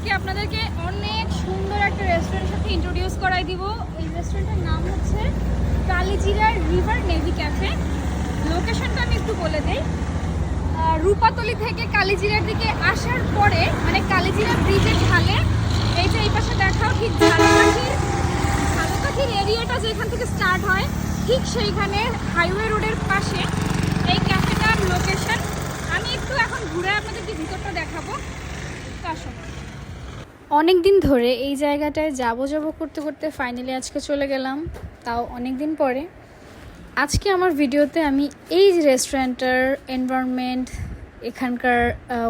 আজকে আপনাদেরকে অনেক সুন্দর একটা রেস্টুরেন্টের সাথে ইন্ট্রোডিউস করাই দিব। এই রেস্টুরেন্টের নাম হচ্ছে কালিজিরা রিভার নেভি ক্যাফে। লোকেশনটা আমি একটু বলে দেই। রূপাতলি থেকে কালিজিরার দিকে আসার পরে মানে কালিজিরা ব্রিজের ঢালে এই যে এই পাশে দেখাও ঠিক ঝালকাঠির এরিয়াটা যেখান থেকে স্টার্ট হয় ঠিক সেইখানে হাইওয়ে রোডের পাশে এই ক্যাফেটার লোকেশন। আমি একটু এখন ঘুরে আপনাদেরকে ভিতরটা দেখাবো। অনেক দিন ধরে এই জায়গাটায় যাব করতে করতে ফাইনালি আজকে চলে গেলাম, তাও অনেক দিন পরে। আজকে আমার ভিডিওতে আমি এই রেস্টুরেন্টের এনভায়রনমেন্ট, এখানকার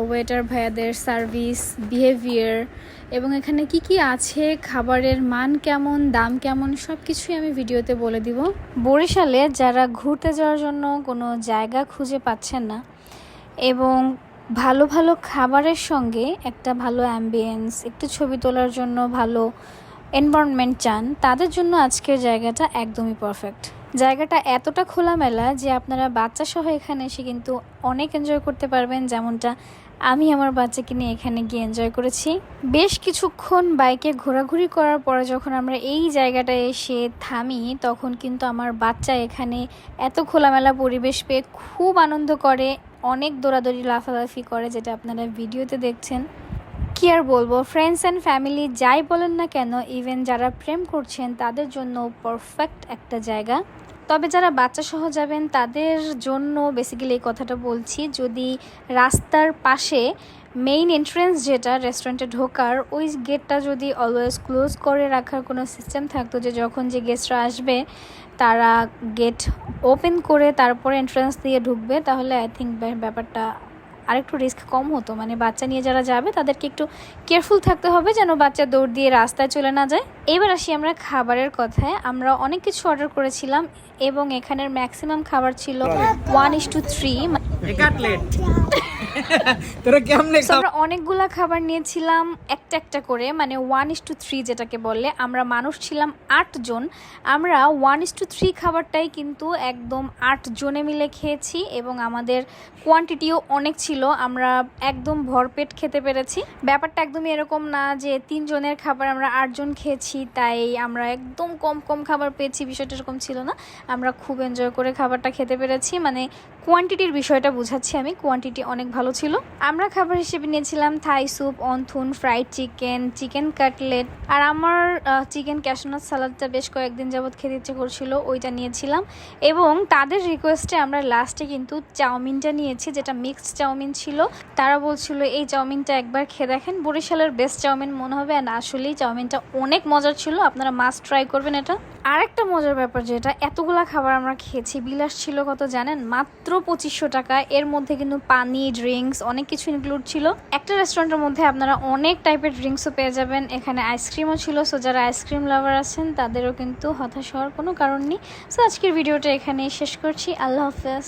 ওয়েটার ভাইয়াদের সার্ভিস, বিহেভিয়ার এবং এখানে কি কি আছে, খাবারের মান কেমন, দাম কেমন, সব কিছুই আমি ভিডিওতে বলে দিব। বরিশালে যারা ঘুরতে যাওয়ার জন্য কোনো জায়গা খুঁজে পাচ্ছেন না এবং ভালো ভালো খাবারের সঙ্গে একটা ভালো অ্যাম্বিয়েন্স, একটু ছবি তোলার জন্য ভালো এনভায়রনমেন্ট চান, তাদের জন্য আজকের জায়গাটা একদমই পারফেক্ট। জায়গাটা এতটা খোলামেলা যে আপনারা বাচ্চা সহ এখানে এসে কিন্তু অনেক এনজয় করতে পারবেন, যেমনটা আমি আমার বাচ্চাকে নিয়ে এখানে গিয়ে এনজয় করেছি। বেশ কিছুক্ষণ বাইকে ঘোরাঘুরি করার পরে যখন আমরা এই জায়গাটায় এসে থামি, তখন কিন্তু আমার বাচ্চা এখানে এত খোলামেলা পরিবেশ পেয়ে খুব আনন্দ করে, অনেক দৌড়াদৌড়ি লাফালাফি করে, যেটা আপনারা ভিডিওতে দেখছেন। কি আর বলবো, ফ্রেন্ডস অ্যান্ড ফ্যামিলি যাই বলেন না কেন, ইভেন যারা প্রেম করছেন তাদের জন্য পারফেক্ট একটা জায়গা। তবে যারা বাচ্চা সহ যাবেন তাদের জন্য বেসিক্যালি এই কথাটা বলছি, যদি রাস্তার পাশে মেইন এন্ট্রেন্স যেটা রেস্টুরেন্টে ঢোকার, ওই গেটটা যদি অলওয়েজ ক্লোজ করে রাখার কোনো সিস্টেম থাকতো, যে যখন যে গেস্টরা আসবে তারা গেট ওপেন করে তারপরে এন্ট্রেন্স দিয়ে ঢুকবে, তাহলে আই থিঙ্ক ব্যাপারটা আরেকটু রিস্ক কম হতো। মানে বাচ্চা নিয়ে যারা যাবে তাদেরকে একটু কেয়ারফুল থাকতে হবে যেন বাচ্চা দৌড় দিয়ে রাস্তায় চলে না যায়। এবার আসি আমরা খাবারের কথায়। আমরা অনেক কিছু অর্ডার করেছিলাম এবং এখানের ম্যাক্সিমাম খাবার ছিল 1:3। আমরা অনেকগুলা খাবার নিয়েছিলাম একটা একটা করে, মানে 1:3 যেটাকে বললে। আমরা মানুষ ছিলাম 8 জন। আমরা 1:3 খাবারটাই কিন্তু একদম 8 জনে মিলে খেয়েছি এবং আমাদের কোয়ান্টিটিও অনেক ছিল। আমরা একদম ভরপেট খেতে পেরেছি। ব্যাপারটা একদমই এরকম না যে 3 জনের খাবার আমরা 8 জন খেয়েছি তাই আমরা একদম কম কম খাবার পেয়েছি, বিষয়টা এরকম ছিল না। আমরা খুব এনজয় করে খাবারটা খেতে পেরেছি। মানে কোয়ান্টিটির বিষয়টা বুঝাচ্ছি আমি, কোয়ান্টিটি অনেক ভালো ছিল। আমরা খাবার হিসেবে নিয়েছিলাম Thai soup, wonton, fried chicken, chicken cutlet, আর আমার চিকেন ক্যাশনাট সালাদটা বেশ কয়েকদিন যাবৎ খেতে ইচ্ছে করছিল, ওইটা নিয়েছিলাম। এবং তাদের রিকোয়েস্টে আমরা লাস্টে কিন্তু চাউমিনটা নিয়েছি, যেটা মিক্সড চাউমিন ছিল। তারা বলছিল এই চাউমিনটা একবার খেয়ে দেখেন, বরিশালের বেস্ট চাউমিন মনে হবে। অ্যান্ড আসলেই চাউমিনটা অনেক মজার ছিল, আপনারা মাস্ট ট্রাই করবেন এটা। আরেকটা মজার ব্যাপার যেটা, এতগুলা খাবার আমরা খেয়েছি, বিলাস ছিল কত জানেন? মাত্র 2500 টাকা। এর মধ্যে কিন্তু পানি, ড্রিঙ্কস অনেক কিছু ইনক্লুড ছিল। একটা রেস্টুরেন্টের মধ্যে আপনারা অনেক টাইপের ড্রিঙ্কসও পেয়ে যাবেন। এখানে আইসক্রিমও ছিল, সো যারা আইসক্রিম লাভার আছেন তাদেরও কিন্তু হতাশ হওয়ার কোনো কারণ নেই। সো আজকের ভিডিওটা এখানেই শেষ করছি। আল্লাহ হাফেজ।